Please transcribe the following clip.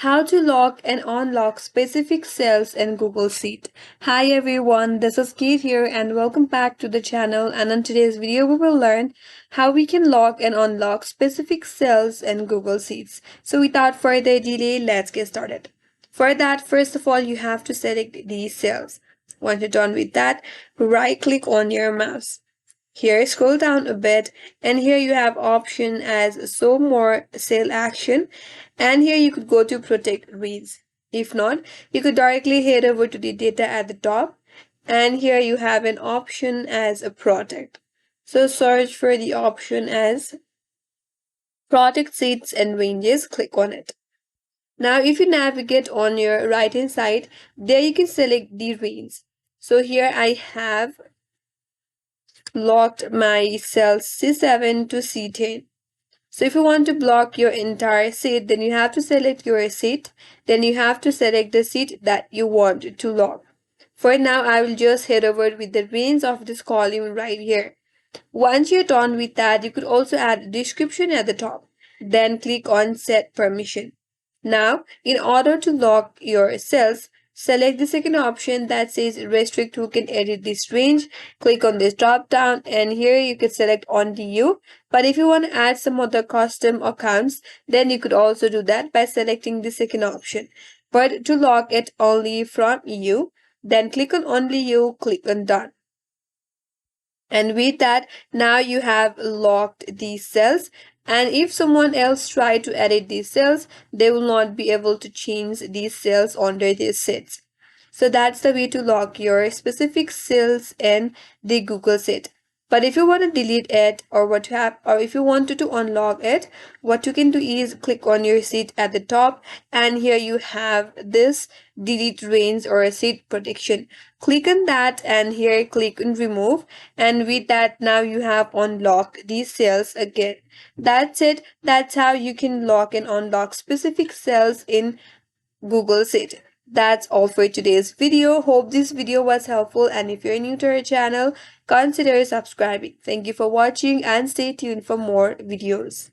How to lock and unlock specific cells in Google Sheet. Hi everyone, this is Kate here and welcome back to the channel, and in today's video we will learn how we can lock and unlock specific cells in Google Sheets. So without further delay, let's get started. For that, first of all, you have to select these cells. Once you're done with that, right click on your mouse. Here, scroll down a bit, and here you have option as show more sale action, and here you could go to protect reads. If not, you could directly head over to the data at the top, and here you have an option as a protect. So search for the option as protect seats and ranges, click on it. Now if you navigate on your right hand side, there you can select the range. So here I have locked my cells C7 to C10. So if you want to block your entire seat, then you have to select your seat. Then you have to select the seat that you want to lock. For now, I will just head over with the range of this column right here. Once you're done with that, you could also add a description at the top. Then click on set permission. Now, in order to lock your cells, select the second option that says restrict who can edit this range. Click on this drop down, and here you can select only you. But if you want to add some other custom accounts, then you could also do that by selecting the second option. But to lock it only from you, then click on only you, click on done. And with that, now you have locked these cells, and if someone else try to edit these cells, they will not be able to change these cells under these sets. So that's the way to lock your specific cells in the Google Sheet. But if you want to delete it, or what you have, or if you wanted to unlock it, what you can do is click on your sheet at the top, and here you have this delete range or sheet protection. Click on that, and here click on remove, and with that, now you have unlocked these cells again. That's it. That's how you can lock and unlock specific cells in Google Sheet. That's all for today's video. Hope this video was helpful, and if you're new to our channel, consider subscribing. Thank you for watching and stay tuned for more videos.